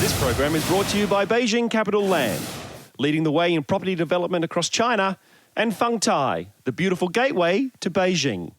This program is brought to you by Beijing Capital Land, leading the way in property development across China, and Fengtai, the beautiful gateway to Beijing.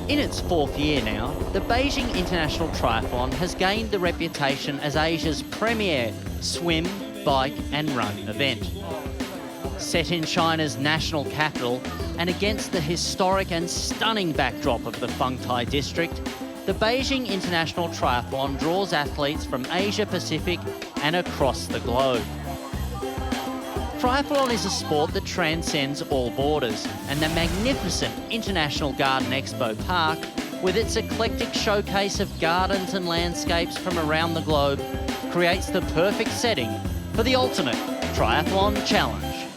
In its fourth year now, the Beijing International Triathlon has gained the reputation as Asia's premier swim, bike and run event. Set in China's national capital and against the historic and stunning backdrop of the Fengtai district, the Beijing International Triathlon draws athletes from Asia Pacific and across the globe. Triathlon is a sport that transcends all borders, and the magnificent International Garden Expo Park, with its eclectic showcase of gardens and landscapes from around the globe, creates the perfect setting for the ultimate triathlon challenge.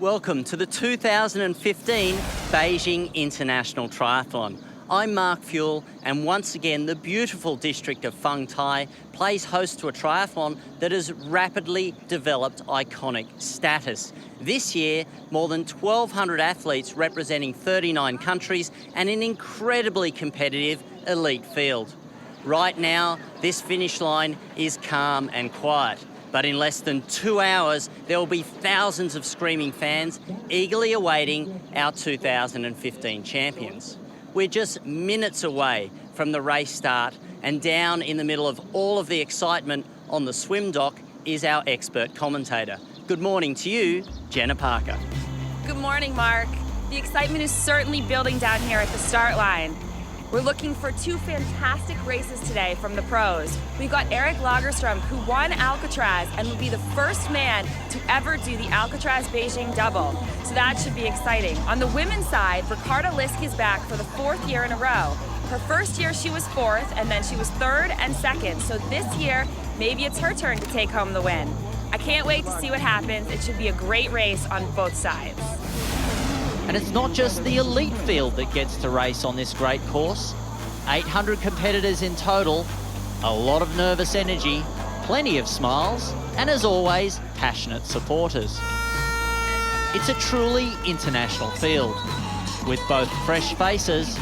Welcome to the 2015 Beijing International Triathlon. I'm Mark Fuel, and once again the beautiful district of Fengtai plays host to a triathlon that has rapidly developed iconic status. This year, more than 1,200 athletes representing 39 countries and an incredibly competitive elite field. Right now, this finish line is calm and quiet, but in less than 2 hours, there will be thousands of screaming fans eagerly awaiting our 2015 champions. We're just minutes away from the race start, and down in the middle of all of the excitement on the swim dock is our expert commentator. Good morning to you, Jenna Parker. Good morning, Mark. The excitement is certainly building down here at the start line. We're looking for two fantastic races today from the pros. We've got LAGERSTROM, who won Alcatraz and will be the first man to ever do the Alcatraz Beijing double. So that should be exciting. On the women's side, Ricarda Lisk is back for the fourth year in a row. Her first year she was fourth, and then she was third and second. So this year, maybe it's her turn to take home the win. I can't wait to see what happens. It should be a great race on both sides. And it's not just the elite field that gets to race on this great course. 800 competitors in total, a lot of nervous energy, plenty of smiles, and as always, passionate supporters. It's a truly international field, with both fresh faces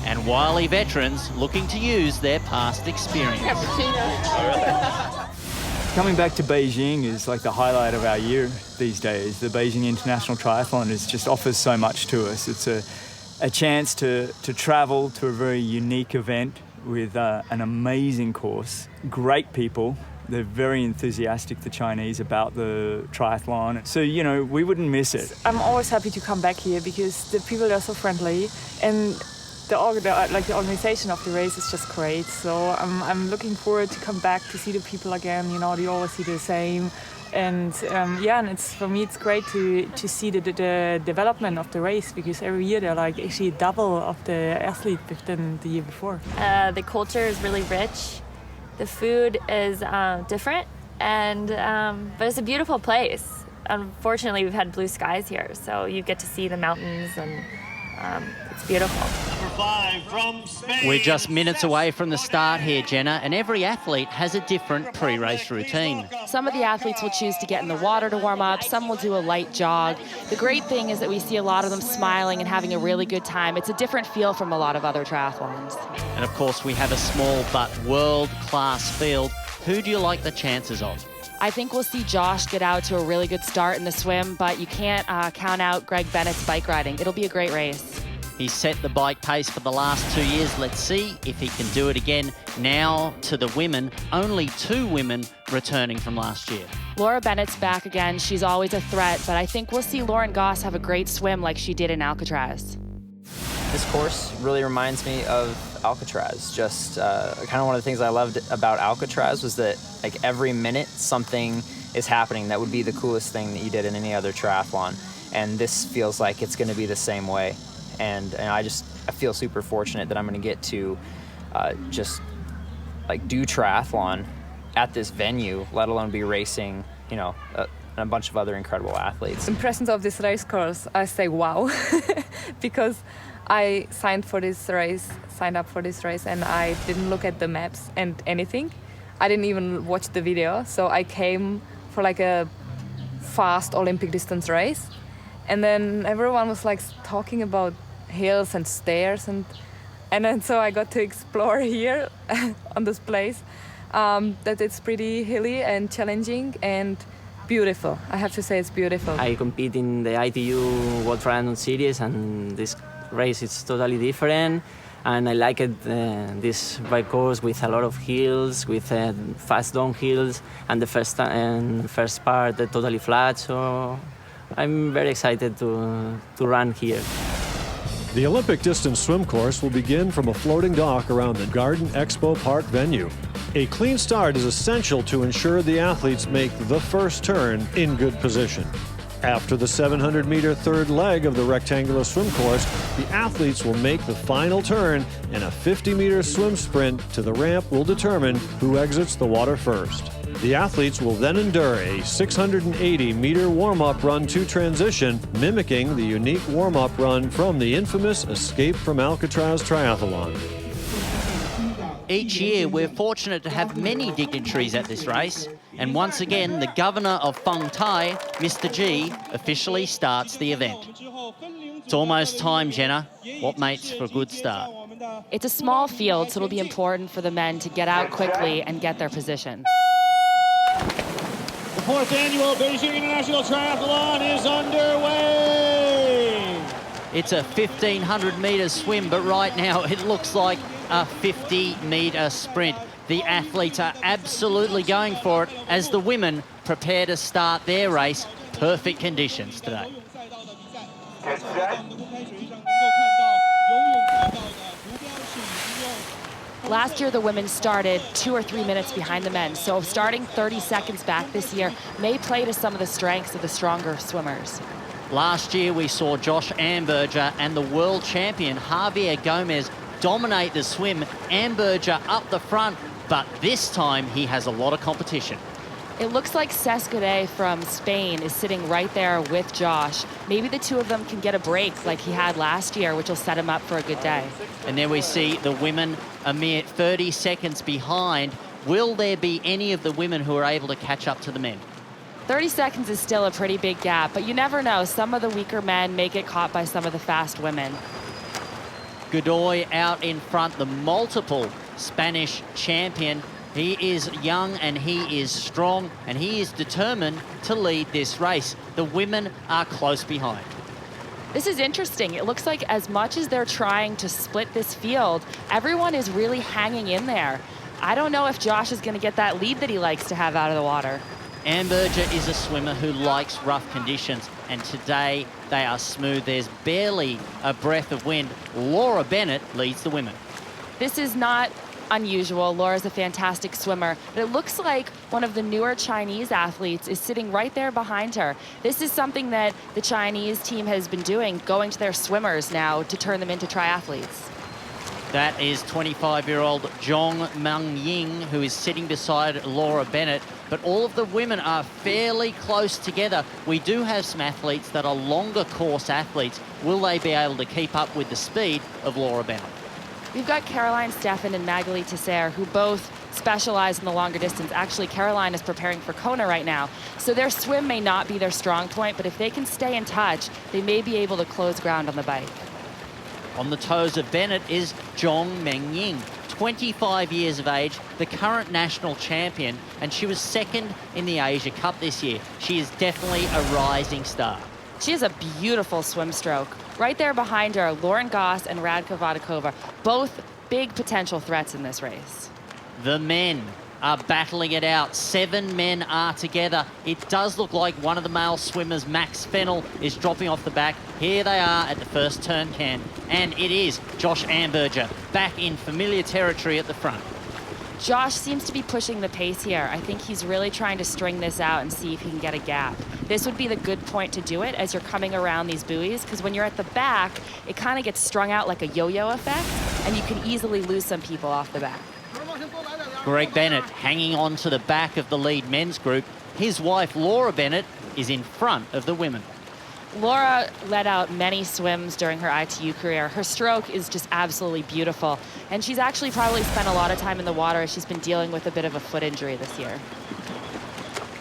and wily veterans looking to use their past experience. Coming back to Beijing is like the highlight of our year these days. The Beijing International Triathlon just offers so much to us. It's a chance to travel to a very unique event with an amazing course, great people. They're very enthusiastic, the Chinese, about the triathlon. So, you know, we wouldn't miss it. I'm always happy to come back here because the people are so friendly, and the organization of the race is just great. So I'm looking forward to come back to see the people again. You know, they always see the same. And and for me it's great to see the development of the race, because every year they're like actually double of the athlete than the year before. The culture is really rich. The food is different, and but it's a beautiful place. Unfortunately, we've had blue skies here, so you get to see the mountains, and it's beautiful. We're just minutes away from the start here, Jenna, and every athlete has a different pre-race routine. Some of the athletes will choose to get in the water to warm up. Some will do a light jog. The great thing is that we see a lot of them smiling and having a really good time. It's a different feel from a lot of other triathlons. And of course, we have a small but world-class field. Who do you like the chances of? I think we'll see Josh get out to a really good start in the swim, but you can't count out Greg Bennett's bike riding. It'll be a great race. He's set the bike pace for the last 2 years. Let's see if he can do it again. Now to the women, only 2 women returning from last year. Laura Bennett's back again. She's always a threat, but I think we'll see Lauren Goss have a great swim like she did in Alcatraz. This course really reminds me of Alcatraz. Just kind of one of the things I loved about Alcatraz was that like every minute something is happening that would be the coolest thing that you did in any other triathlon. And this feels like it's going to be the same way. And I feel super fortunate that I'm going to get to just like do triathlon at this venue, let alone be racing, you know, a bunch of other incredible athletes. In presence of this race course, I say wow, because I signed up for this race, and I didn't look at the maps and anything. I didn't even watch the video, so I came for like a fast Olympic distance race, and then everyone was like talking about hills and stairs, and then so I got to explore here on this place, that it's pretty hilly and challenging and beautiful. I have to say it's beautiful. I compete in the ITU World Triathlon Series, and this race is totally different. And I like it, this bike course with a lot of hills, with fast downhills, and the first part totally flat. So I'm very excited to run here. The Olympic distance swim course will begin from a floating dock around the Garden Expo Park venue. A clean start is essential to ensure the athletes make the first turn in good position. After the 700-meter third leg of the rectangular swim course, the athletes will make the final turn, and a 50-meter swim sprint to the ramp will determine who exits the water first. The athletes will then endure a 680-meter warm-up run to transition, mimicking the unique warm-up run from the infamous Escape from Alcatraz triathlon. Each year, we're fortunate to have many dignitaries at this race. And once again, the governor of Fung Tai, Mr. G, officially starts the event. It's almost time, Jenna. What makes for a good start? It's a small field, so it'll be important for the men to get out quickly and get their position. The 4th annual Beijing International Triathlon is underway! It's a 1,500-metre swim, but right now it looks like a 50-metre sprint. The athletes are absolutely going for it as the women prepare to start their race. Perfect conditions today. Last year, the women started 2 or 3 minutes behind the men, so starting 30 seconds back this year may play to some of the strengths of the stronger swimmers. Last year, we saw Josh Amberger and the world champion Javier Gomez dominate the swim. Amberger up the front, but this time he has a lot of competition. It looks like Cescade from Spain is sitting right there with Josh. Maybe the two of them can get a break like he had last year, which will set him up for a good day. And there we see the women a mere 30 seconds behind. Will there be any of the women who are able to catch up to the men? 30 seconds is still a pretty big gap, but you never know. Some of the weaker men may get caught by some of the fast women. Godoy out in front, the multiple Spanish champion. He is young and he is strong and he is determined to lead this race. The women are close behind. This is interesting. It looks like as much as they're trying to split this field, everyone is really hanging in there. I don't know if Josh is going to get that lead that he likes to have out of the water. Amberger is a swimmer who likes rough conditions, and today they are smooth. There's barely a breath of wind. Laura Bennett leads the women. This is not unusual. Laura's a fantastic swimmer, but it looks like one of the newer Chinese athletes is sitting right there behind her. This is something that the Chinese team has been doing, going to their swimmers now to turn them into triathletes. That is 25-year-old Zhong Meng Ying, who is sitting beside Laura Bennett. But all of the women are fairly close together. We do have some athletes that are longer course athletes. Will they be able to keep up with the speed of Laura Bennett? We've got Caroline Steffen and Magali Tesser, who both specialize in the longer distance. Actually, Caroline is preparing for Kona right now. So their swim may not be their strong point, but if they can stay in touch, they may be able to close ground on the bike. On the toes of Bennett is Zhong Meng Ying, 25 years of age, the current national champion, and she was second in the Asia Cup this year. She is definitely a rising star. She has a beautiful swim stroke. Right there behind her, Lauren Goss and Radka Vodakova, both big potential threats in this race. The men are battling it out. 7 men are together. It does look like one of the male swimmers, Max Fennell, is dropping off the back. Here they are at the first turn can, and it is Josh Amberger back in familiar territory at the front. Josh seems to be pushing the pace here. I think he's really trying to string this out and see if he can get a gap. This would be the good point to do it as you're coming around these buoys, because when you're at the back, it kind of gets strung out like a yo-yo effect, and you can easily lose some people off the back. Greg Bennett hanging on to the back of the lead men's group. His wife, Laura Bennett, is in front of the women. Laura led out many swims during her ITU career. Her stroke is just absolutely beautiful. And she's actually probably spent a lot of time in the water as she's been dealing with a bit of a foot injury this year.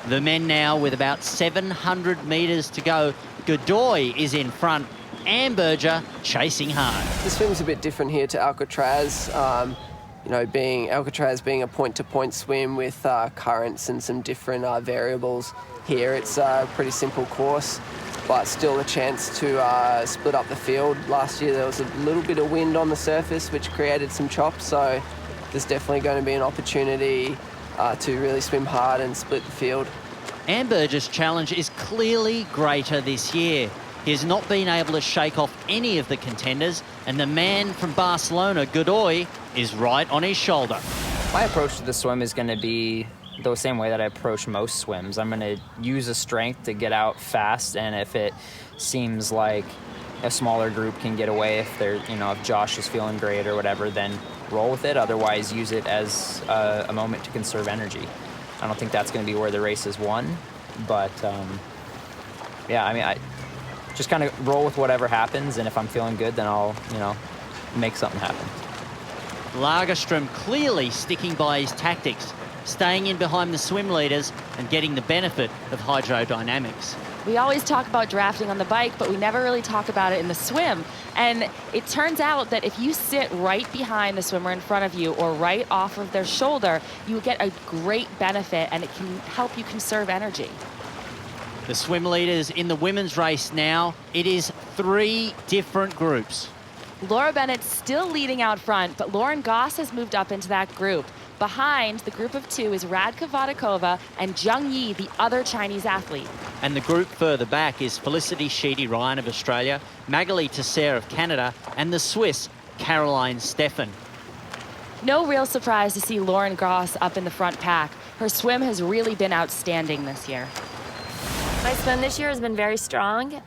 The men now with about 700 metres to go. Godoy is in front. Amberger chasing hard. The swim's a bit different here to Alcatraz. You know, Alcatraz being a point-to-point swim with currents and some different variables. Here it's a pretty simple course, but still a chance to split up the field. Last year there was a little bit of wind on the surface which created some chops, so there's definitely going to be an opportunity to really swim hard and split the field. Amberger's challenge is clearly greater this year. He has not been able to shake off any of the contenders, and the man from Barcelona, Godoy, is right on his shoulder. My approach to the swim is going to be the same way that I approach most swims. I'm going to use a strength to get out fast, and if it seems like a smaller group can get away, if Josh is feeling great or whatever, then roll with it. Otherwise, use it as a moment to conserve energy. I don't think that's going to be where the race is won, but yeah, I mean, I just kind of roll with whatever happens, and if I'm feeling good, then I'll, make something happen. Lagerstrom clearly sticking by his tactics, staying in behind the swim leaders and getting the benefit of hydrodynamics. We always talk about drafting on the bike, but we never really talk about it in the swim. And it turns out that if you sit right behind the swimmer in front of you or right off of their shoulder, you will get a great benefit, and it can help you conserve energy. The swim leaders in the women's race now, it is 3 different groups. Laura Bennett's still leading out front, but Lauren Goss has moved up into that group. Behind the group of 2 is Radka Vodakova and Zheng Yi, the other Chinese athlete. And the group further back is Felicity Sheedy-Ryan of Australia, Magali Tesser of Canada, and the Swiss, Caroline Steffen. No real surprise to see Lauren Goss up in the front pack. Her swim has really been outstanding this year. My swim this year has been very strong.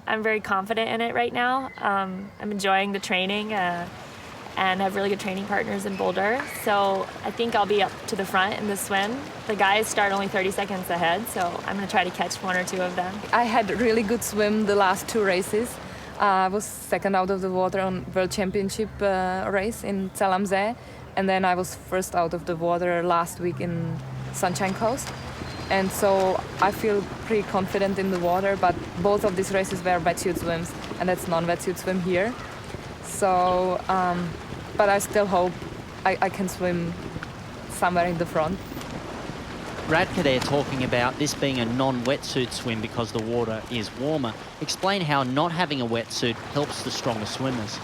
I'm very confident in it right now. I'm enjoying the training and have really good training partners in Boulder. So I think I'll be up to the front in the swim. The guys start only 30 seconds ahead, so I'm going to try to catch 1 or 2 of them. I had a really good swim the last 2 races. I was second out of the water on World Championship race in Zalamzeh, and then I was first out of the water last week in Sunshine Coast. And so I feel pretty confident in the water, but both of these races were wetsuit swims, and that's non-wetsuit swim here. So, but I still hope I can swim somewhere in the front. Radka there talking about this being a non-wetsuit swim because the water is warmer. Explain how not having a wetsuit helps the stronger swimmers.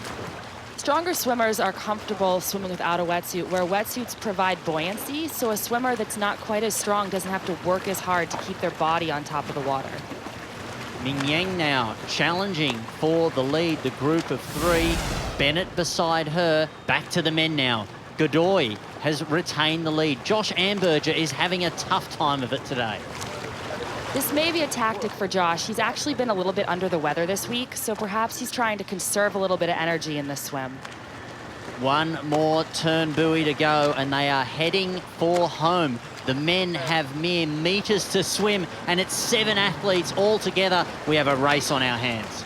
Stronger swimmers are comfortable swimming without a wetsuit, where wetsuits provide buoyancy, so a swimmer that's not quite as strong doesn't have to work as hard to keep their body on top of the water. Ming Yang now challenging for the lead, the group of 3. Bennett beside her. Back to the men now. Godoy has retained the lead. Josh Amberger is having a tough time of it today. This may be a tactic for Josh. He's actually been a little bit under the weather this week, so perhaps he's trying to conserve a little bit of energy in this swim. 1 more turn buoy to go, and they are heading for home. The men have mere meters to swim, and it's 7 athletes all together. We have a race on our hands.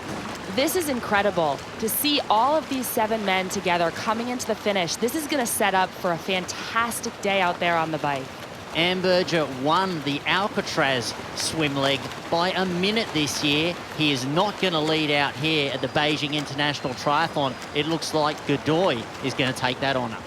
This is incredible. To see all of these 7 men together coming into the finish, this is going to set up for a fantastic day out there on the bike. Amberger won the Alcatraz swim leg by a minute this year. He is not going to lead out here at the Beijing International Triathlon. It looks like Godoy is going to take that honour.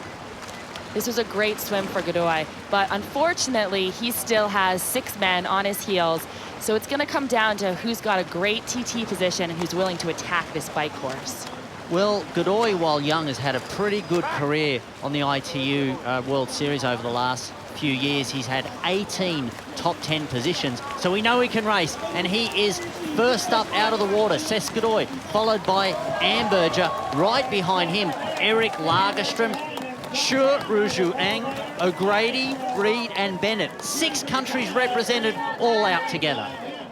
This was a great swim for Godoy, but unfortunately, he still has 6 men on his heels. So it's going to come down to who's got a great TT position and who's willing to attack this bike course. Well, Godoy, while young, has had a pretty good career on the ITU World Series over the last few years. He's had 18 top 10 positions, so we know he can race, and he is first up out of the water. Cesc Godoy, followed by Amberger. Right behind him, Eric Lagerstrom. Sure, Ruju Ang, O'Grady, Reed and Bennett. 6 countries represented, all out together.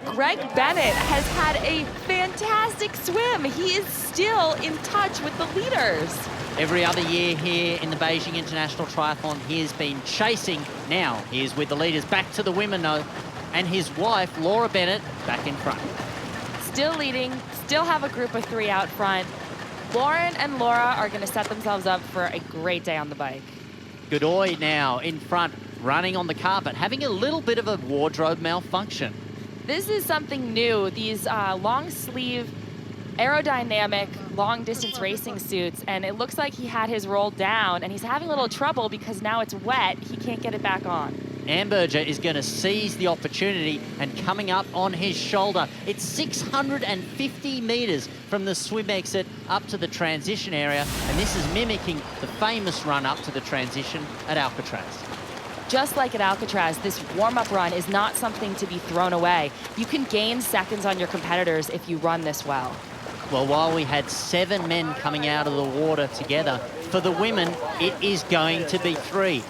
Greg Bennett has had a fantastic swim. He is still in touch with the leaders. Every other year here in the Beijing International Triathlon, he has been chasing. Now he is with the leaders. Back to the women, though. And his wife, Laura Bennett, back in front. Still leading, still have a group of 3 out front. Lauren and Laura are going to set themselves up for a great day on the bike. Godoy now in front, running on the carpet, having a little bit of a wardrobe malfunction. This is something new, these long sleeve, aerodynamic, long distance racing suits, and it looks like he had his roll down and he's having a little trouble because now it's wet, he can't get it back on. Amberger is going to seize the opportunity and coming up on his shoulder. It's 650 metres from the swim exit up to the transition area, and this is mimicking the famous run up to the transition at Alcatraz. Just like at Alcatraz, this warm-up run is not something to be thrown away. You can gain seconds on your competitors if you run this well. Well, while we had 7 men coming out of the water together, for the women, it is going to be 3.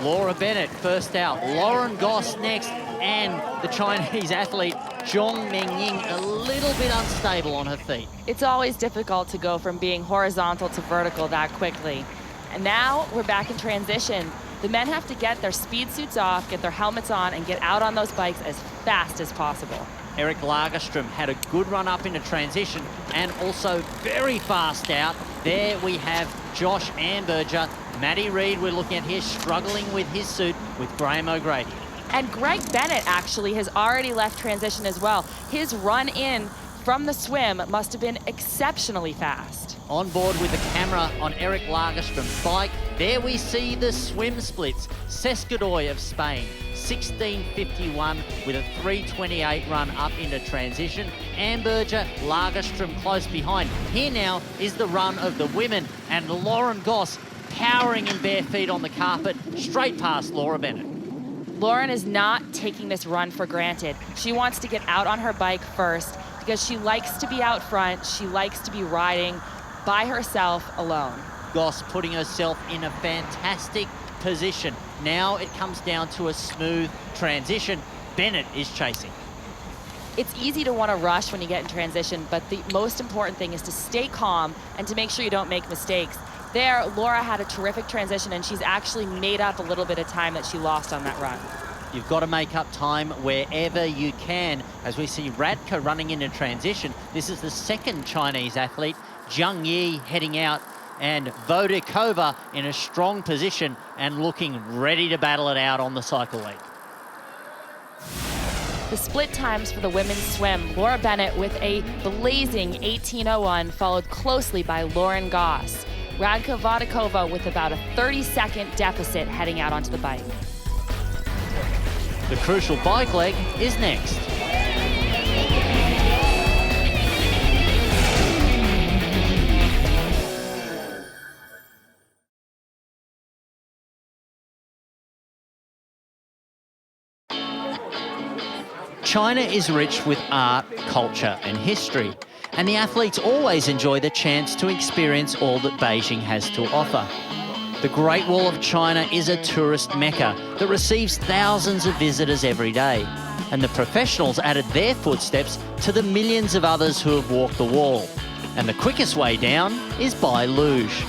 Laura Bennett first out, Lauren Goss next, and the Chinese athlete Zhong Mengying a little bit unstable on her feet. It's always difficult to go from being horizontal to vertical that quickly. And now we're back in transition. The men have to get their speed suits off, get their helmets on, and get out on those bikes as fast as possible. Eric Lagerstrom had a good run up into transition and also very fast out. There we have Josh Amberger. Matty Reed, we're looking at here, struggling with his suit with Graham O'Grady. And Greg Bennett actually has already left transition as well. His run in from the swim must have been exceptionally fast. On board with the camera on Eric Lagerstrom's bike, there we see the swim splits. Sescadoy of Spain, 16:51 with a 3:28 run up into transition. Amberger, Lagerstrom close behind. Here now is the run of the women, and Lauren Goss powering in bare feet on the carpet, straight past Laura Bennett. Lauren is not taking this run for granted. She wants to get out on her bike first because she likes to be out front. She likes to be riding by herself alone. Goss putting herself in a fantastic position. Now it comes down to a smooth transition. Bennett is chasing. It's easy to want to rush when you get in transition, but the most important thing is to stay calm and to make sure you don't make mistakes. There, Laura had a terrific transition, and she's actually made up a little bit of time that she lost on that run. You've got to make up time wherever you can. As we see Radka running into transition, this is the second Chinese athlete, Zhang Yi heading out, and Vodikova in a strong position and looking ready to battle it out on the cycle lead. The split times for the women's swim, Laura Bennett with a blazing 18:01, followed closely by Lauren Goss. Radka Vodikova with about a 30-second deficit heading out onto the bike. The crucial bike leg is next. China is rich with art, culture and history, and the athletes always enjoy the chance to experience all that Beijing has to offer. The Great Wall of China is a tourist mecca that receives thousands of visitors every day, and the professionals added their footsteps to the millions of others who have walked the wall. And the quickest way down is by luge.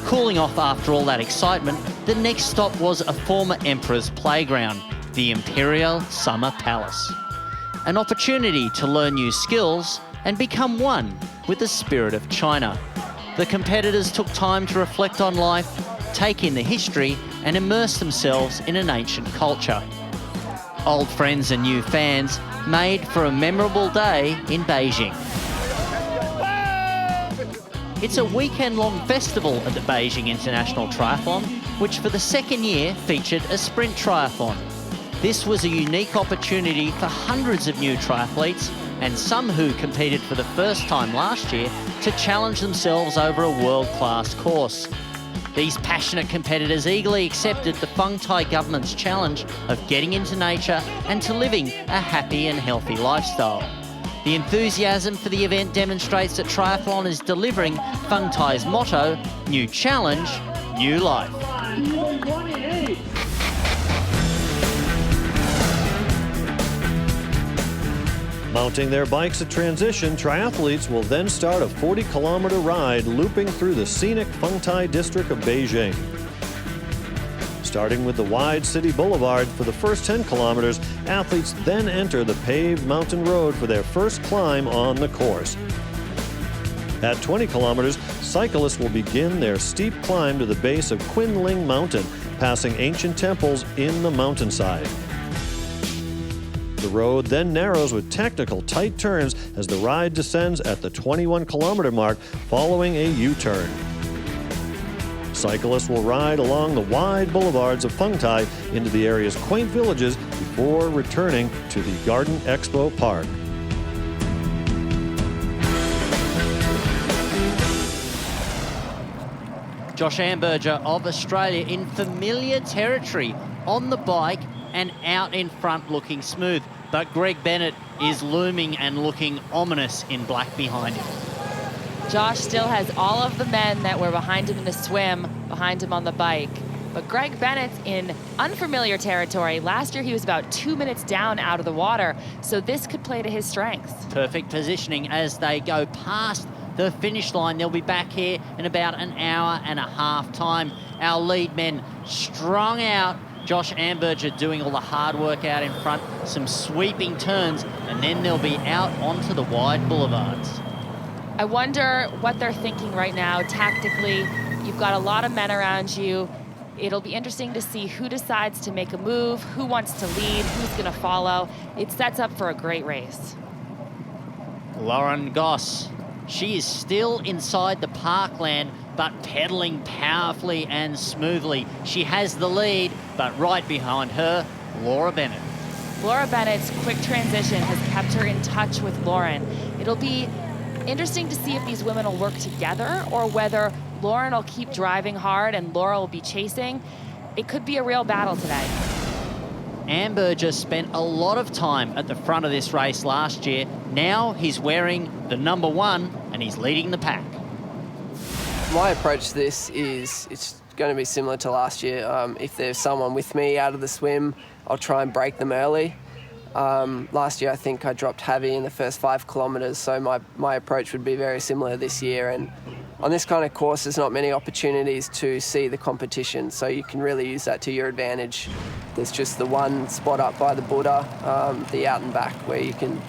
Cooling off after all that excitement, the next stop was a former emperor's playground, the Imperial Summer Palace. An opportunity to learn new skills and become one with the spirit of China. The competitors took time to reflect on life, take in the history and immerse themselves in an ancient culture. Old friends and new fans made for a memorable day in Beijing. It's a weekend-long festival at the Beijing International Triathlon, which for the second year featured a sprint triathlon. This was a unique opportunity for hundreds of new triathletes and some who competed for the first time last year to challenge themselves over a world-class course. These passionate competitors eagerly accepted the Feng Tai government's challenge of getting into nature and to living a happy and healthy lifestyle. The enthusiasm for the event demonstrates that triathlon is delivering Feng Tai's motto, new challenge, new life. Mounting their bikes at transition, triathletes will then start a 40-kilometer ride looping through the scenic Fengtai district of Beijing. Starting with the wide city boulevard for the first 10 kilometers, athletes then enter the paved mountain road for their first climb on the course. At 20 kilometers, cyclists will begin their steep climb to the base of Qinling Mountain, passing ancient temples in the mountainside. The road then narrows with technical tight turns as the ride descends at the 21-kilometer mark following a U-turn. Cyclists will ride along the wide boulevards of Fengtai into the area's quaint villages before returning to the Garden Expo Park. Josh Amberger of Australia in familiar territory on the bike and out in front looking smooth. But Greg Bennett is looming and looking ominous in black behind him. Josh still has all of the men that were behind him in the swim, behind him on the bike. But Greg Bennett's in unfamiliar territory. Last year he was about 2 minutes down out of the water, so this could play to his strengths. Perfect positioning as they go past the finish line. They'll be back here in about an hour and a half time. Our lead men strung out. Josh Amberger doing all the hard work out in front, some sweeping turns, and then they'll be out onto the wide boulevards. I wonder what they're thinking right now tactically. You've got a lot of men around you. It'll be interesting to see who decides to make a move, who wants to lead, who's going to follow. It sets up for a great race. Lauren Goss, she is still inside the parkland, but pedaling powerfully and smoothly. She has the lead, but right behind her, Laura Bennett. Laura Bennett's quick transition has kept her in touch with Lauren. It'll be interesting to see if these women will work together or whether Lauren will keep driving hard and Laura will be chasing. It could be a real battle today. Amberger spent a lot of time at the front of this race last year. Now he's wearing the number 1 and he's leading the pack. My approach to this is it's going to be similar to last year. If there's someone with me out of the swim, I'll try and break them early. Last year I think I dropped Javi in the first 5 kilometres, so my approach would be very similar this year. And on this kind of course there's not many opportunities to see the competition, so you can really use that to your advantage. There's just the one spot up by the Buddha, the out and back, where you can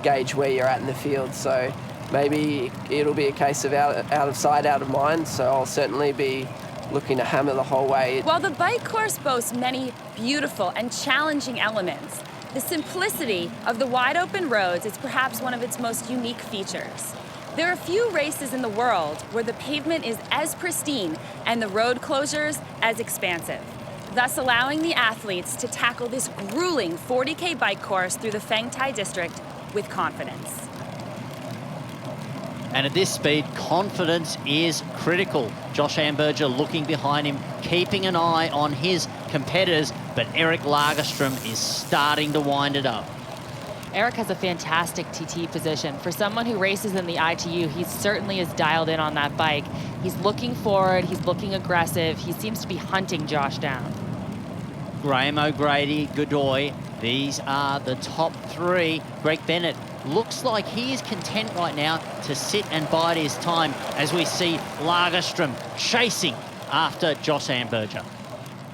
gauge where you're at in the field. So maybe it'll be a case of out of sight, out of mind, so I'll certainly be looking to hammer the whole way. While the bike course boasts many beautiful and challenging elements, the simplicity of the wide open roads is perhaps one of its most unique features. There are few races in the world where the pavement is as pristine and the road closures as expansive, thus allowing the athletes to tackle this grueling 40K bike course through the Fengtai district with confidence. And at this speed, confidence is critical. Josh Amberger looking behind him, keeping an eye on his competitors, but Eric Lagerstrom is starting to wind it up. Eric has a fantastic TT position. For someone who races in the ITU, he certainly is dialed in on that bike. He's looking forward, he's looking aggressive, he seems to be hunting Josh down. Graham O'Grady, Godoy, these are the top 3. Greg Bennett looks like he is content right now to sit and bide his time as we see Lagerstrom chasing after Josh Amberger.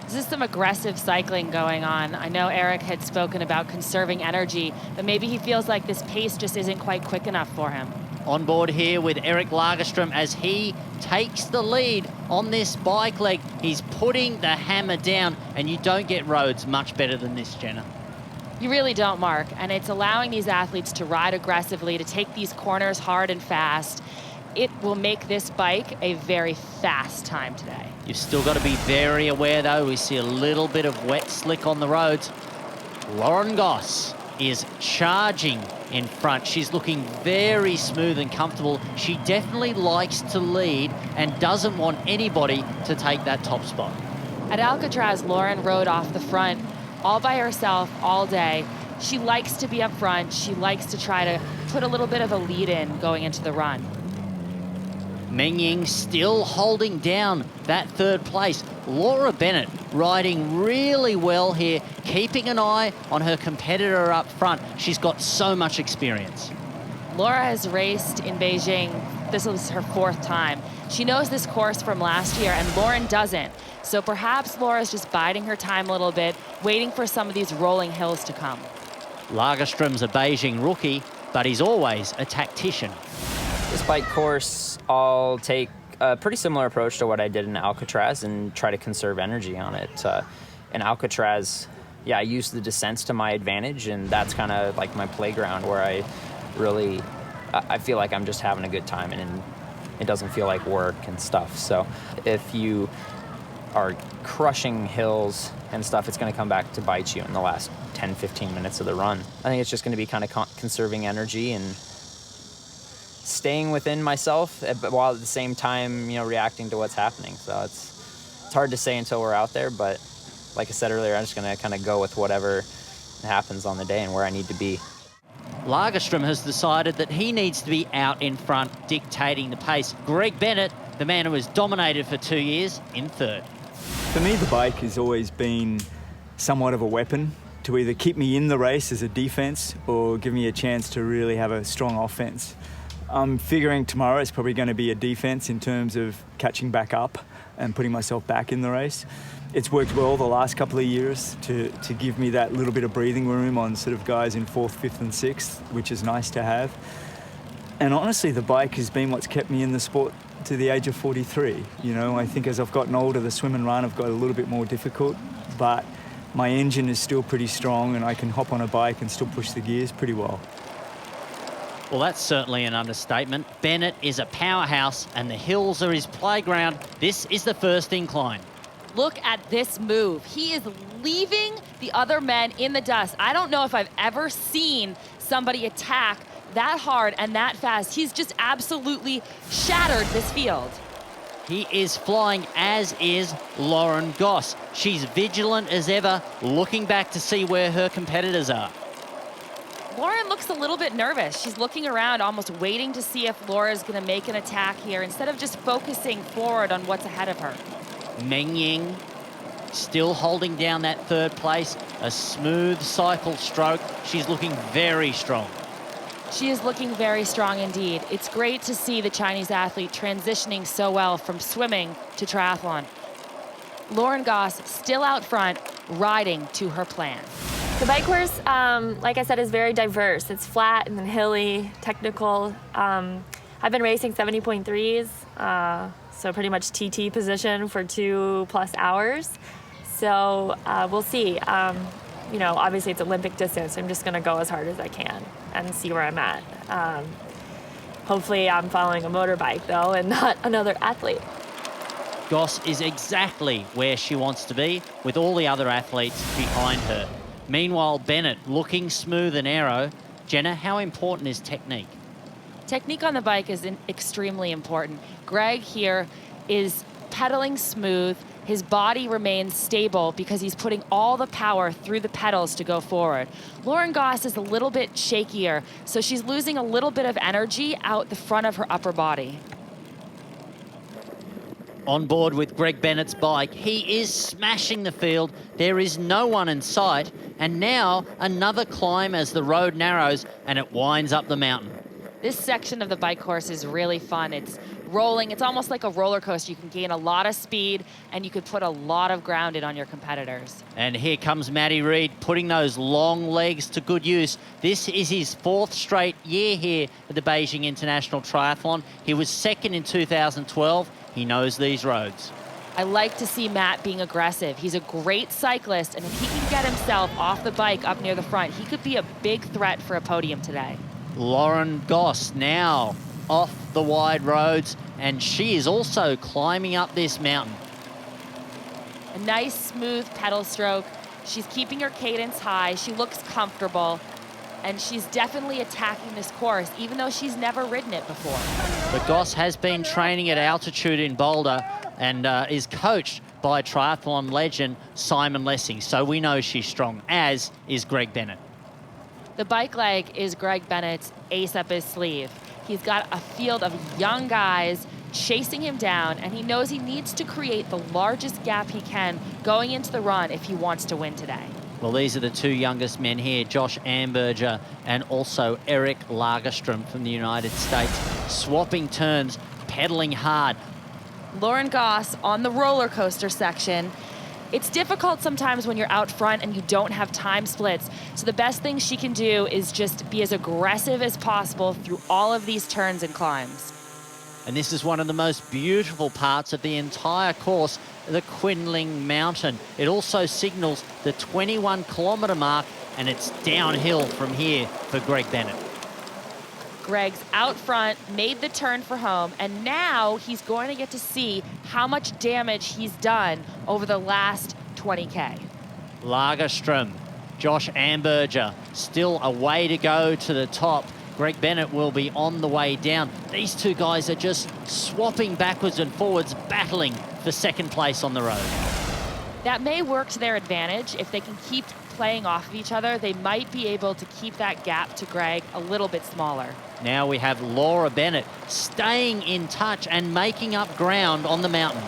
This is some aggressive cycling going on. I know Eric had spoken about conserving energy, but maybe he feels like this pace just isn't quite quick enough for him. On board here with Eric Lagerstrom as he takes the lead on this bike leg. He's putting the hammer down, and you don't get roads much better than this, Jenna. You really don't, Mark, and it's allowing these athletes to ride aggressively, to take these corners hard and fast. It will make this bike a very fast time today. You've still got to be very aware, though. We see a little bit of wet slick on the roads. Lauren Goss is charging in front. She's looking very smooth and comfortable. She definitely likes to lead and doesn't want anybody to take that top spot. At Alcatraz, Lauren rode off the front all by herself all day. She likes to be up front. She likes to try to put a little bit of a lead in going into the run. Meng Ying still holding down that third place. Laura Bennett riding really well here, keeping an eye on her competitor up front. She's got so much experience. Laura has raced in Beijing. This was her 4th time. She knows this course from last year, and Lauren doesn't. So perhaps Laura's just biding her time a little bit, waiting for some of these rolling hills to come. Lagerstrom's a Beijing rookie, but he's always a tactician. This bike course, I'll take a pretty similar approach to what I did in Alcatraz and try to conserve energy on it. In Alcatraz, I use the descents to my advantage, and that's kind of like my playground where I feel like I'm just having a good time, and it doesn't feel like work and stuff. So if you are crushing hills and stuff, it's going to come back to bite you in the last 10, 15 minutes of the run. I think it's just going to be kind of conserving energy and staying within myself, but while at the same time, reacting to what's happening. So it's hard to say until we're out there, but like I said earlier, I'm just going to kind of go with whatever happens on the day and where I need to be. Lagerstrom has decided that he needs to be out in front, dictating the pace. Greg Bennett, the man who has dominated for 2 years, in 3rd. For me, the bike has always been somewhat of a weapon to either keep me in the race as a defense or give me a chance to really have a strong offense. I'm figuring tomorrow is probably going to be a defense in terms of catching back up and putting myself back in the race. It's worked well the last couple of years to give me that little bit of breathing room on sort of guys in 4th, 5th and 6th, which is nice to have. And honestly, the bike has been what's kept me in the sport to the age of 43. I think as I've gotten older, the swim and run have got a little bit more difficult, but my engine is still pretty strong and I can hop on a bike and still push the gears pretty well. Well, that's certainly an understatement. Bennett is a powerhouse and the hills are his playground. This is the first incline. Look at this move. He is leaving the other men in the dust. I don't know if I've ever seen somebody attack that hard and that fast. He's just absolutely shattered this field. He is flying, as is Lauren Goss. She's vigilant as ever, looking back to see where her competitors are. Lauren looks a little bit nervous. She's looking around, almost waiting to see if Laura's going to make an attack here, instead of just focusing forward on what's ahead of her. Meng Ying still holding down that 3rd place. A smooth cycle stroke. She's looking very strong. She is looking very strong indeed. It's great to see the Chinese athlete transitioning so well from swimming to triathlon. Lauren Goss still out front, riding to her plan. The bike course, like I said, is very diverse. It's flat and then hilly, technical. I've been racing 70.3s, so pretty much TT position for 2+ hours. So we'll see. Obviously it's Olympic distance. I'm just going to go as hard as I can and see where I'm at. Hopefully I'm following a motorbike, though, and not another athlete. Goss is exactly where she wants to be, with all the other athletes behind her. Meanwhile, Bennett looking smooth and aero. Jenna, how important is technique? Technique on the bike is extremely important. Greg here is pedaling smooth. His body remains stable because he's putting all the power through the pedals to go forward. Lauren Goss is a little bit shakier, so she's losing a little bit of energy out the front of her upper body. On board with Greg Bennett's bike, he is smashing the field. There is no one in sight. And now another climb as the road narrows and it winds up the mountain. This section of the bike course is really fun. It's rolling. It's almost like a roller coaster. You can gain a lot of speed and you could put a lot of ground in on your competitors. And here comes Matty Reid putting those long legs to good use. This is his 4th straight year here at the Beijing International Triathlon. He was 2nd in 2012. He knows these roads. I like to see Matt being aggressive. He's a great cyclist, and if he can get himself off the bike up near the front, he could be a big threat for a podium today. Lauren Goss now off the wide roads, and she is also climbing up this mountain. A nice, smooth pedal stroke. She's keeping her cadence high. She looks comfortable, and she's definitely attacking this course, even though she's never ridden it before. But Goss has been training at altitude in Boulder and is coached by triathlon legend Simon Lessing, so we know she's strong, as is Greg Bennett. The bike leg is Greg Bennett's ace up his sleeve. He's got a field of young guys chasing him down, and he knows he needs to create the largest gap he can going into the run if he wants to win today. Well, these are the two youngest men here, Josh Amberger and also Eric Lagerstrom from the United States, swapping turns, pedaling hard. Lauren Goss on the roller coaster section. It's difficult sometimes when you're out front and you don't have time splits. So the best thing she can do is just be as aggressive as possible through all of these turns and climbs. And this is one of the most beautiful parts of the entire course, the Quinling Mountain. It also signals the 21-kilometre mark, and it's downhill from here for Greg Bennett. Greg's out front, made the turn for home, and now he's going to get to see how much damage he's done over the last 20K. Lagerstrom, Josh Amberger, still a way to go to the top. Greg Bennett will be on the way down. These two guys are just swapping backwards and forwards, battling for second place on the road. That may work to their advantage. If they can keep playing off of each other, they might be able to keep that gap to Greg a little bit smaller. Now we have Laura Bennett staying in touch and making up ground on the mountain.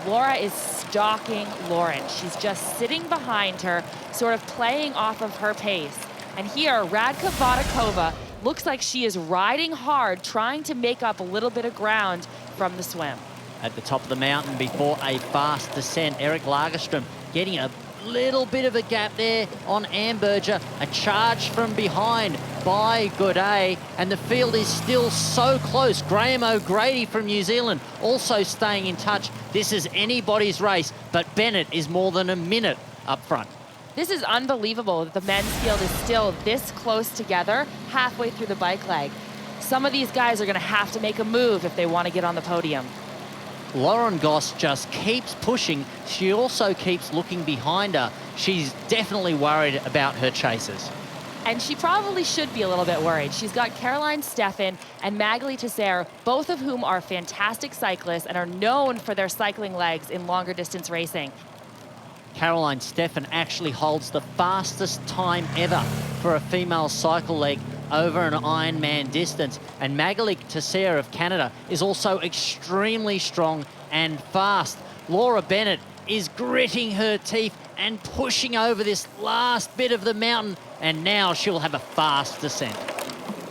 Laura is stalking Lauren. She's just sitting behind her, sort of playing off of her pace. And here, Radka Vodakova looks like she is riding hard, trying to make up a little bit of ground from the swim. At the top of the mountain before a fast descent, Eric Lagerstrom getting a little bit of a gap there on Amberger. A charge from behind by Godet, and the field is still so close. Graham O'Grady from New Zealand also staying in touch. This is anybody's race, but Bennett is more than a minute up front. This is unbelievable that the men's field is still this close together halfway through the bike leg. Some of these guys are going to have to make a move if they want to get on the podium. Lauren Goss just keeps pushing. She also keeps looking behind her. She's definitely worried about her chasers. And she probably should be a little bit worried. She's got Caroline Steffen and Magali Tesser, both of whom are fantastic cyclists and are known for their cycling legs in longer distance racing. Caroline Steffen actually holds the fastest time ever for a female cycle leg over an Ironman distance. And Magali Tesser of Canada is also extremely strong and fast. Laura Bennett is gritting her teeth and pushing over this last bit of the mountain, and now she'll have a fast descent.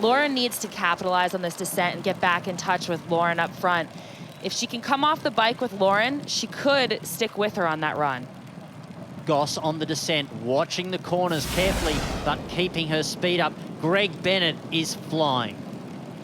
Lauren needs to capitalize on this descent and get back in touch with Lauren up front. If she can come off the bike with Lauren, she could stick with her on that run. Goss on the descent, watching the corners carefully, but keeping her speed up. Greg Bennett is flying.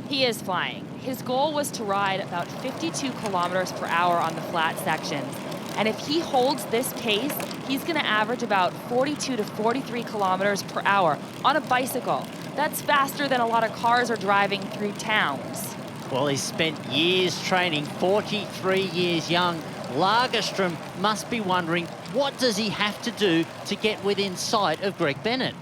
He is flying. His goal was to ride about 52 kilometers per hour on the flat sections. And if he holds this pace, he's going to average about 42 to 43 kilometers per hour on a bicycle. That's faster than a lot of cars are driving through towns. Well, he's spent years training, 43 years young. Lagerstrom must be wondering, what does he have to do to get within sight of Greg Bennett?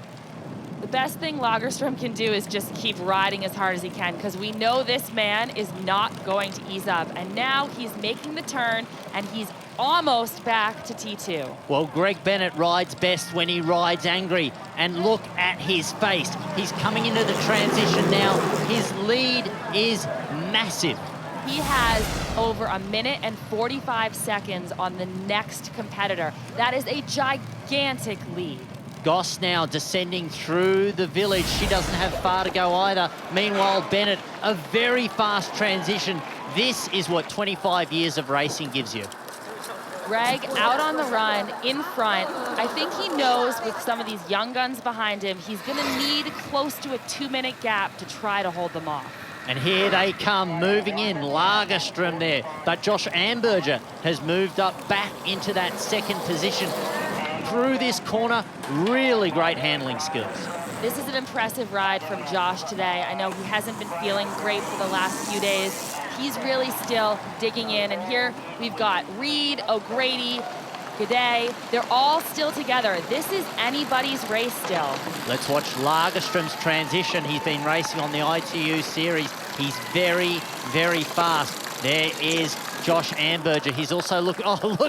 The best thing Lagerstrom can do is just keep riding as hard as he can, because we know this man is not going to ease up. And now he's making the turn, and he's almost back to T2. Well, Greg Bennett rides best when he rides angry. And look at his face. He's coming into the transition now. His lead is massive. He has over 1 minute and 45 seconds on the next competitor. That is a gigantic lead. Goss now descending through the village. She doesn't have far to go either. Meanwhile, Bennett, a very fast transition. This is what 25 years of racing gives you. Greg out on the run in front. I think he knows with some of these young guns behind him, he's going to need close to a 2-minute gap to try to hold them off. And here they come, moving in. Lagerstrom there. But Josh Amberger has moved up back into that second position. Through this corner, really great handling skills. This is an impressive ride from Josh today. I know he hasn't been feeling great for the last few days. He's really still digging in. And here we've got Reed, O'Grady, Godet. They're all still together. This is anybody's race still. Let's watch Lagerstrom's transition. He's been racing on the ITU series. He's very, very fast. There is Josh Amberger. He's also look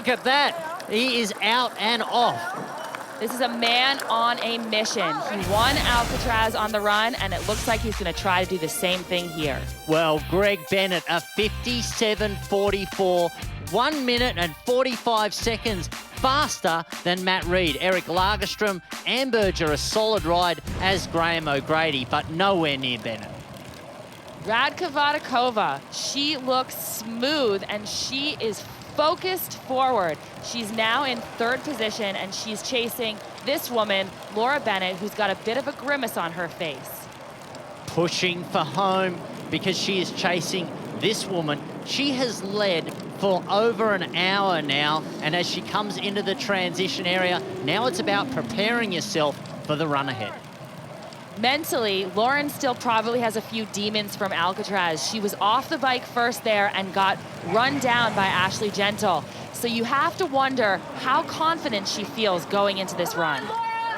at that. He is out and off. This is a man on a mission. He won Alcatraz on the run, and it looks like he's going to try to do the same thing here. Well, Greg Bennett, a 57.44, 1 minute and 45 seconds faster than Matt Reed. Eric Lagerstrom and Berger a solid ride as Graham O'Grady, but nowhere near Bennett. Radka Vodakova, she looks smooth and she is focused forward. She's now in third position and she's chasing this woman, Laura Bennett, who's got a bit of a grimace on her face. Pushing for home because she is chasing this woman. She has led for over an hour now, and as she comes into the transition area, now it's about preparing yourself for the run ahead. Mentally, Lauren still probably has a few demons from Alcatraz. She was off the bike first there and got run down by Ashley Gentle. So you have to wonder how confident she feels going into this run.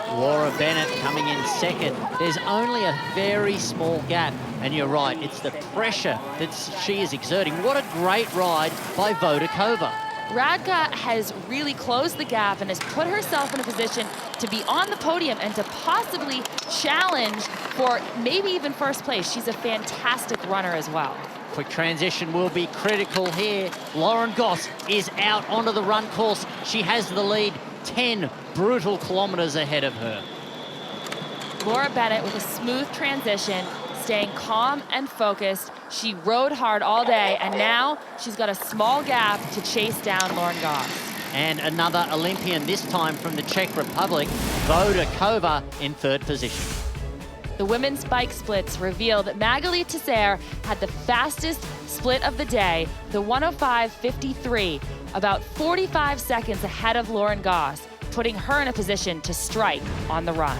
Laura Bennett coming in second. There's only a very small gap, and you're right, it's the pressure that she is exerting. What a great ride by Vodakova. Radka has really closed the gap and has put herself in a position to be on the podium and to possibly challenge for maybe even first place. She's a fantastic runner as well. Quick transition will be critical here. Lauren Goss is out onto the run course. She has the lead, 10 brutal kilometres ahead of her. Laura Bennett with a smooth transition, staying calm and focused. She rode hard all day, and now she's got a small gap to chase down Lauren Goss. And another Olympian, this time from the Czech Republic, Vodakova in third position. The women's bike splits reveal that Magali Tesser had the fastest split of the day, the 105.53, about 45 seconds ahead of Lauren Goss, putting her in a position to strike on the run.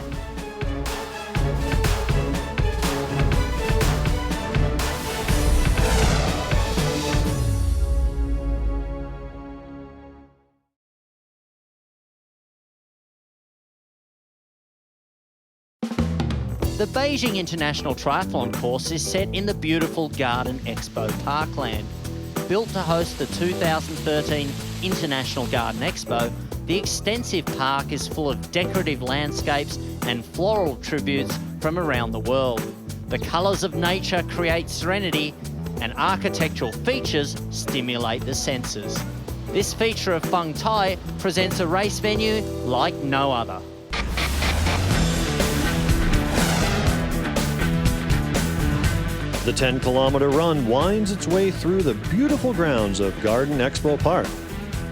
The Beijing International Triathlon course is set in the beautiful Garden Expo Parkland. Built to host the 2013 International Garden Expo, the extensive park is full of decorative landscapes and floral tributes from around the world. The colours of nature create serenity, and architectural features stimulate the senses. This feature of Feng Tai presents a race venue like no other. The 10-kilometer run winds its way through the beautiful grounds of Garden Expo Park.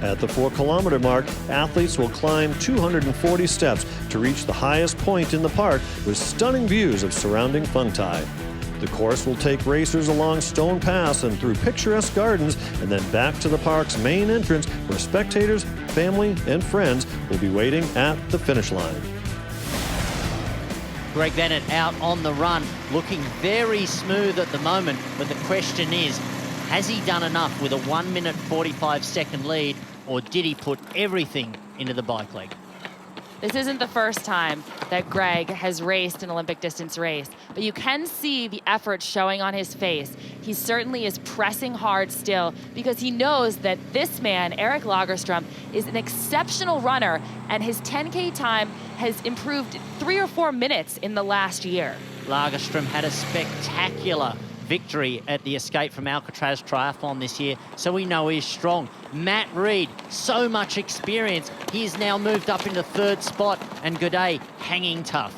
At the 4-kilometer mark, athletes will climb 240 steps to reach the highest point in the park with stunning views of surrounding Feng Tai. The course will take racers along Stone Pass and through picturesque gardens and then back to the park's main entrance where spectators, family, and friends will be waiting at the finish line. Greg Bennett out on the run, looking very smooth at the moment, but the question is, has he done enough with a 1 minute 45 second lead, or did he put everything into the bike leg? This isn't the first time that Greg has raced an Olympic distance race, but you can see the effort showing on his face. He certainly is pressing hard still because he knows that this man, Eric Lagerstrom, is an exceptional runner, and his 10K time has improved 3 or 4 minutes in the last year. Lagerstrom had a spectacular victory at the Escape from Alcatraz Triathlon this year, so we know he's strong. Matt Reed, so much experience. He's now moved up into third spot, and Gaudet hanging tough.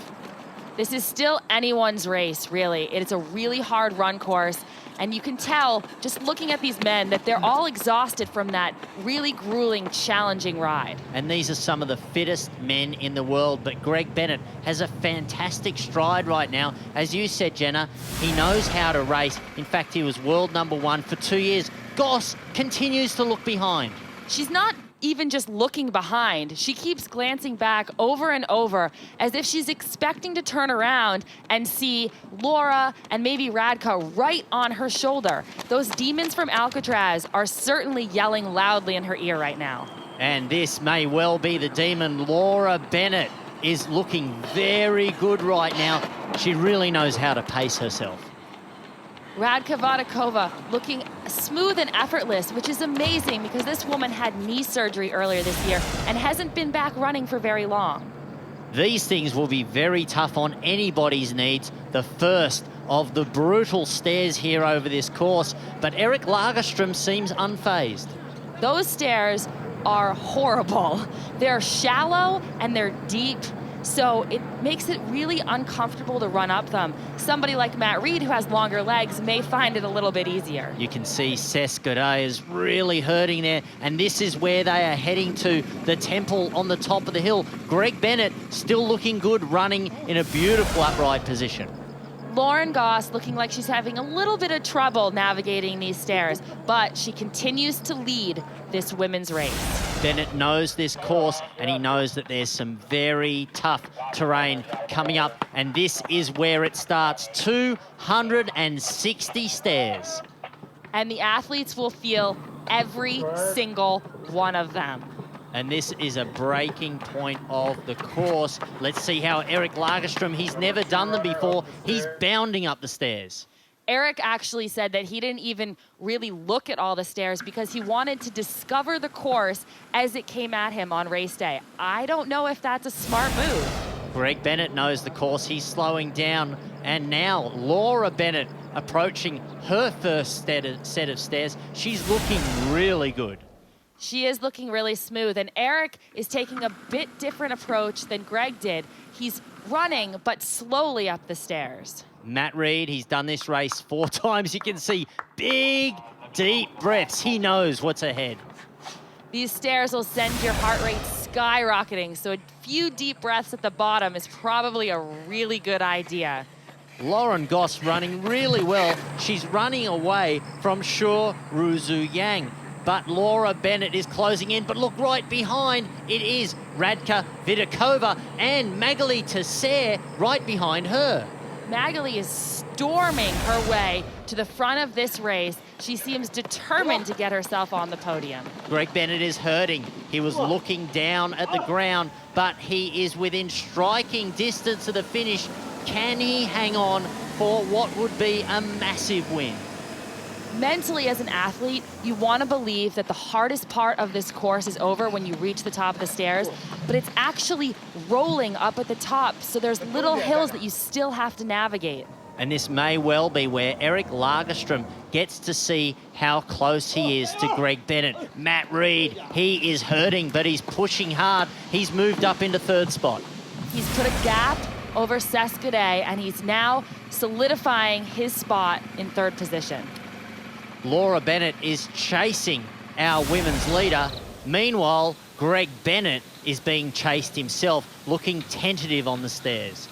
This is still anyone's race, really. It's a really hard run course, and you can tell, just looking at these men, that they're all exhausted from that really grueling, challenging ride. And these are some of the fittest men in the world, but Greg Bennett has a fantastic stride right now. As you said, Jenna, he knows how to race. In fact, he was world #1 for 2 years. Goss continues to look behind. She's not even just looking behind. She keeps glancing back over and over as if she's expecting to turn around and see Laura and maybe Radka right on her shoulder. Those demons from Alcatraz are certainly yelling loudly in her ear right now. And this may well be the demon. Laura Bennett is looking very good right now. She really knows how to pace herself. Radka Vodakova looking smooth and effortless, which is amazing because this woman had knee surgery earlier this year and hasn't been back running for very long. These things will be very tough on anybody's needs. The first of the brutal stairs here over this course, but Erik Lagerström seems unfazed. Those stairs are horrible. They're shallow and they're deep, so it makes it really uncomfortable to run up them. Somebody like Matt Reed, who has longer legs, may find it a little bit easier. You can see Cesc Godet is really hurting there, and this is where they are heading to, the temple on the top of the hill. Greg Bennett still looking good, running in a beautiful upright position. Lauren Goss looking like she's having a little bit of trouble navigating these stairs, but she continues to lead this women's race. Bennett knows this course, and he knows that there's some very tough terrain coming up, and this is where it starts, 260 stairs. And the athletes will feel every single one of them. And this is a breaking point of the course. Let's see how Erik Lagerström, he's never done them before. He's bounding up the stairs. Erik actually said that he didn't even really look at all the stairs because he wanted to discover the course as it came at him on race day. I don't know if that's a smart move. Greg Bennett knows the course. He's slowing down. And now Laura Bennett approaching her first set of stairs. She's looking really good. She is looking really smooth, and Erik is taking a bit different approach than Greg did. He's running, but slowly up the stairs. Matt Reed, he's done this race 4 times. You can see big, deep breaths. He knows what's ahead. These stairs will send your heart rate skyrocketing, so a few deep breaths at the bottom is probably a really good idea. Lauren Goss running really well. She's running away from Shu Ruzu Yang. But Laura Bennett is closing in. But look right behind, it is Radka Vidakova and Magali Tesser right behind her. Magali is storming her way to the front of this race. She seems determined to get herself on the podium. Greg Bennett is hurting. He was looking down at the ground, but he is within striking distance of the finish. Can he hang on for what would be a massive win? Mentally, as an athlete, you want to believe that the hardest part of this course is over when you reach the top of the stairs, but it's actually rolling up at the top, so there's little hills that you still have to navigate. And this may well be where Erik Lagerström gets to see how close he is to Greg Bennett. Matt Reed, he is hurting, but he's pushing hard. He's moved up into 3rd spot. He's put a gap over Cesc Godet, and he's now solidifying his spot in 3rd position. Laura Bennett is chasing our women's leader. Meanwhile, Greg Bennett is being chased himself, looking tentative on the stairs.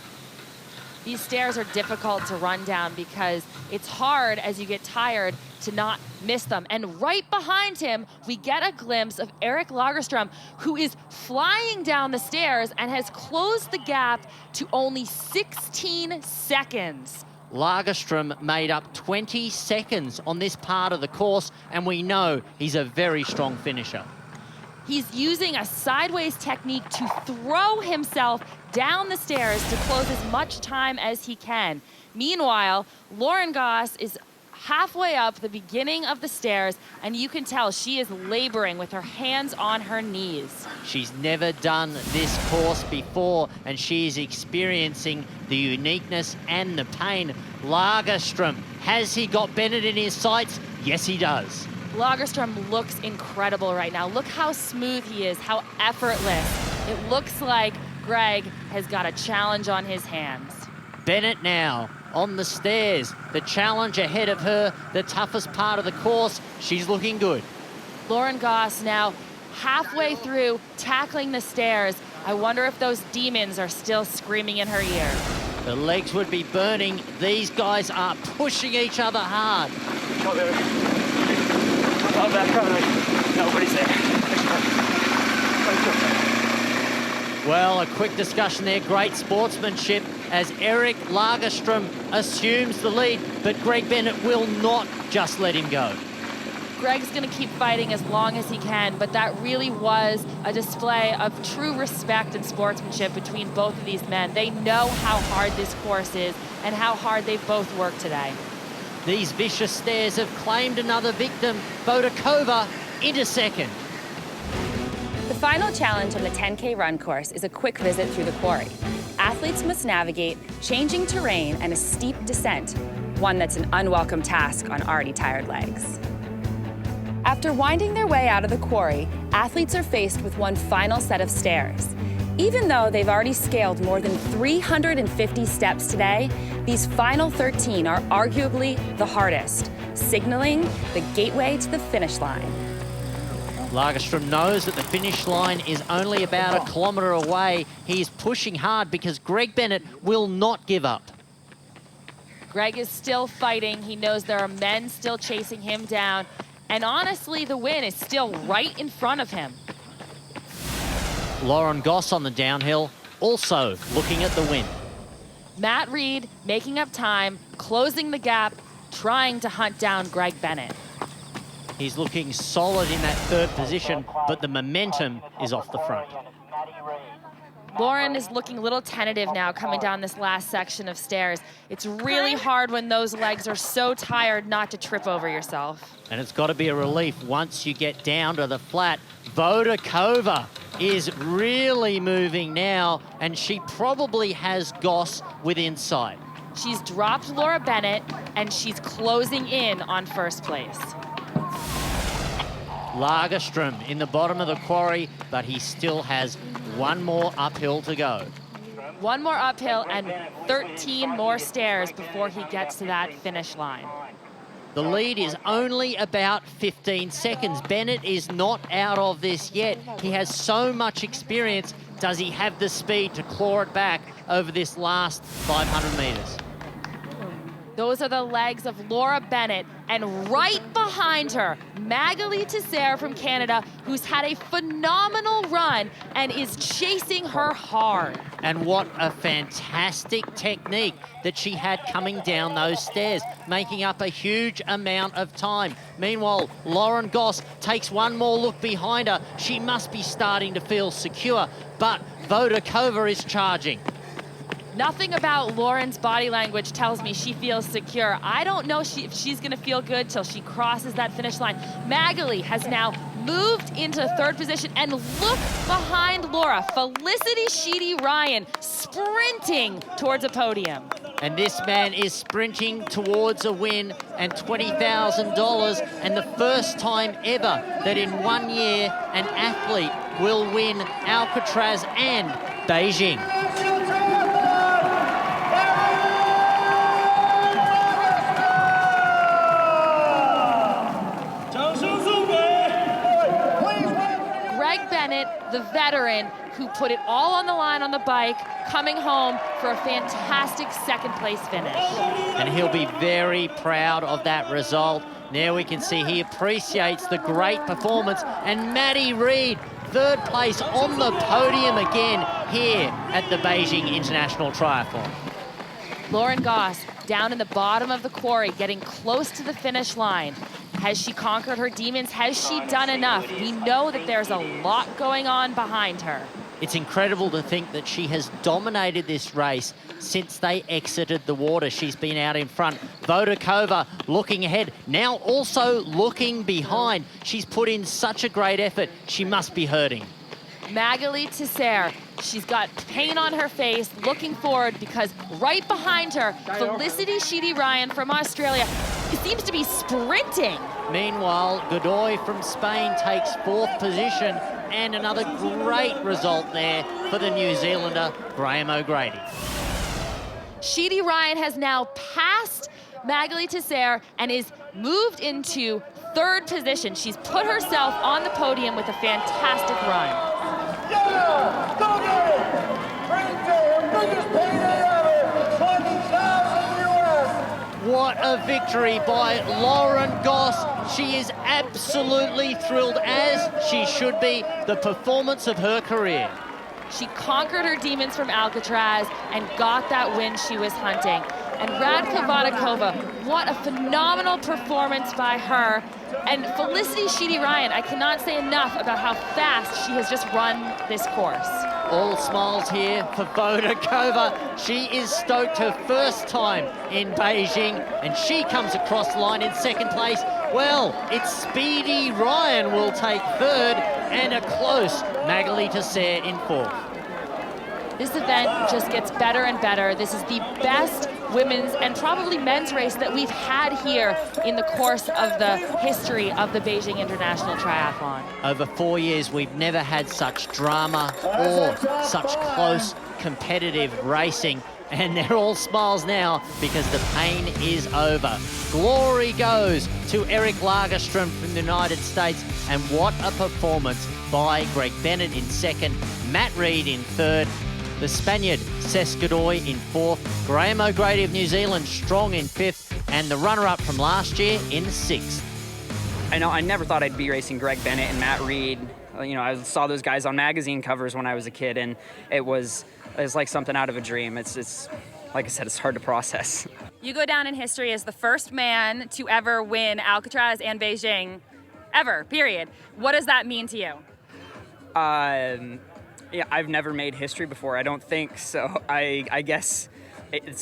These stairs are difficult to run down because it's hard as you get tired to not miss them. And right behind him, we get a glimpse of Erik Lagerström, who is flying down the stairs and has closed the gap to only 16 seconds. Lagerström made up 20 seconds on this part of the course, and we know he's a very strong finisher. He's using a sideways technique to throw himself down the stairs to close as much time as he can. Meanwhile, Lauren Goss is halfway up the beginning of the stairs, and you can tell she is laboring with her hands on her knees. She's never done this course before, and she is experiencing the uniqueness and the pain. Lagerström, has he got Bennett in his sights? Yes, he does. Lagerström looks incredible right now. Look how smooth he is, how effortless. It looks like Greg has got a challenge on his hands. Bennett now on the stairs. The challenge ahead of her, the toughest part of the course. She's looking good. Lauren Goss now halfway through tackling the stairs. I wonder if those demons are still screaming in her ear. The legs would be burning. These guys are pushing each other hard. Nobody's there. Well, a quick discussion there. Great sportsmanship as Erik Lagerström assumes the lead, but Greg Bennett will not just let him go. Greg's going to keep fighting as long as he can, but that really was a display of true respect and sportsmanship between both of these men. They know how hard this course is and how hard they've both worked today. These vicious stairs have claimed another victim. Vodakova into 2nd. The final challenge on the 10K run course is a quick visit through the quarry. Athletes must navigate changing terrain and a steep descent, one that's an unwelcome task on already tired legs. After winding their way out of the quarry, athletes are faced with one final set of stairs. Even though they've already scaled more than 350 steps today, these final 13 are arguably the hardest, signaling the gateway to the finish line. Lagerstrom knows that the finish line is only about 1 kilometre away. He's pushing hard because Greg Bennett will not give up. Greg is still fighting. He knows there are men still chasing him down. And honestly, the win is still right in front of him. Lauren Goss on the downhill, also looking at the win. Matt Reed making up time, closing the gap, trying to hunt down Greg Bennett. He's looking solid in that third position, but the momentum is off the front. Lauren is looking a little tentative now coming down this last section of stairs. It's really hard when those legs are so tired not to trip over yourself. And it's got to be a relief once you get down to the flat. Vodakova is really moving now, and she probably has Goss within sight. She's dropped Laura Bennett, and she's closing in on first place. Lagerstrom in the bottom of the quarry, but he still has one more uphill to go. One more uphill and 13 more stairs before he gets to that finish line. The lead is only about 15 seconds. Bennett is not out of this yet. He has so much experience. Does he have the speed to claw it back over this last 500 metres? Those are the legs of Laura Bennett, and right behind her, Magali Teixeira from Canada, who's had a phenomenal run and is chasing her hard. And what a fantastic technique that she had coming down those stairs, making up a huge amount of time. Meanwhile, Lauren Goss takes one more look behind her. She must be starting to feel secure, but Vodakova is charging. Nothing about Lauren's body language tells me she feels secure. I don't know if she's going to feel good till she crosses that finish line. Magali has now moved into third position, and look behind Laura, Felicity Sheedy-Ryan sprinting towards a podium. And this man is sprinting towards a win and $20,000, and the first time ever that in 1 year an athlete will win Alcatraz and Beijing. The veteran who put it all on the line on the bike, coming home for a fantastic second place finish. And he'll be very proud of that result. Now we can see he appreciates the great performance. And Maddie Reed, third place on the podium again here at the Beijing International Triathlon. Lauren Goss down in the bottom of the quarry, getting close to the finish line. Has she conquered her demons? Has she done enough? We know that there's a lot going on behind her. It's incredible to think that she has dominated this race since they exited the water. She's been out in front. Vodakova looking ahead, now also looking behind. She's put in such a great effort. She must be hurting. Magali Teixeira, she's got pain on her face, looking forward because right behind her, Felicity Sheedy-Ryan from Australia seems to be sprinting. Meanwhile, Godoy from Spain takes fourth position, and another great result there for the New Zealander, Graham O'Grady. Sheedy-Ryan has now passed Magali Teixeira and is moved into third position. She's put herself on the podium with a fantastic run. Yeah, go get it! Bring to her biggest payday ever, $20,000 US. What a victory by Lauren Goss. She is absolutely thrilled, as she should be, the performance of her career. She conquered her demons from Alcatraz and got that win she was hunting. And Radka Vodakova, what a phenomenal performance by her. And Felicity Sheedy-Ryan, I cannot say enough about how fast she has just run this course. All smiles here for Vodakova. She is stoked, her first time in Beijing, and she comes across the line in second place. Well, it's Speedy Ryan will take third. and a close Magali Tesser in fourth. This event just gets better and better. This is the best women's and probably men's race that we've had here in the course of the history of the Beijing International Triathlon. Over 4 years, we've never had such drama or such close competitive racing. And they're all smiles now because the pain is over. Glory goes to Eric Lagerstrom from the United States. And what a performance by Greg Bennett in second, Matt Reid in third, the Spaniard Cesc Godoy in fourth, Graham O'Grady of New Zealand strong in fifth, and the runner-up from last year in sixth. I never thought I'd be racing Greg Bennett and Matt Reid. You know, I saw those guys on magazine covers when I was a kid, and it was like something out of a dream. It's like I said, it's hard to process. You go down in history as the first man to ever win Alcatraz and Beijing, ever, period. What does that mean to you? Yeah, I've never made history before, I don't think, so I guess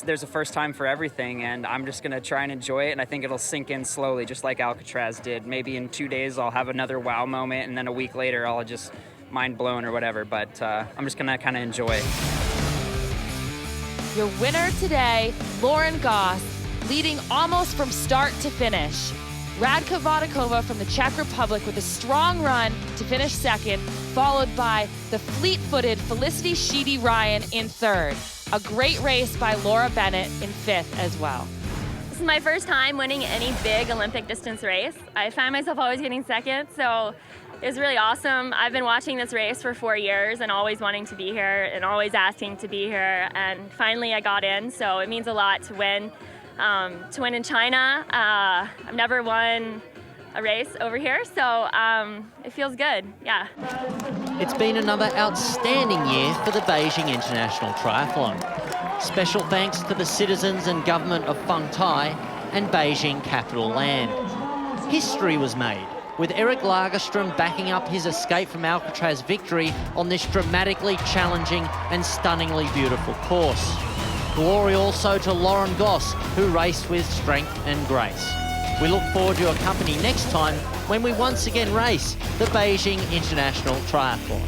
there's a first time for everything, and I'm just going to try and enjoy it, and I think it'll sink in slowly, just like Alcatraz did. Maybe in 2 days I'll have another wow moment, and then a week later I'll just mind blown or whatever, but I'm just going to kind of enjoy it. Your winner today, Lauren Goss, leading almost from start to finish. Radka Vodakova from the Czech Republic with a strong run to finish second, followed by the fleet-footed Felicity Sheedy-Ryan in third. A great race by Laura Bennett in fifth as well. This is my first time winning any big Olympic distance race. I find myself always getting second, so it was really awesome. I've been watching this race for 4 years and always wanting to be here and always asking to be here, and finally I got in, so it means a lot to win. To win in China. I've never won a race over here, so it feels good, yeah. It's been another outstanding year for the Beijing International Triathlon. Special thanks to the citizens and government of Feng Tai and Beijing Capital Land. History was made, with Eric Lagerstrom backing up his escape from Alcatraz victory on this dramatically challenging and stunningly beautiful course. Glory also to Lauren Goss, who raced with strength and grace. We look forward to your company next time when we once again race the Beijing International Triathlon.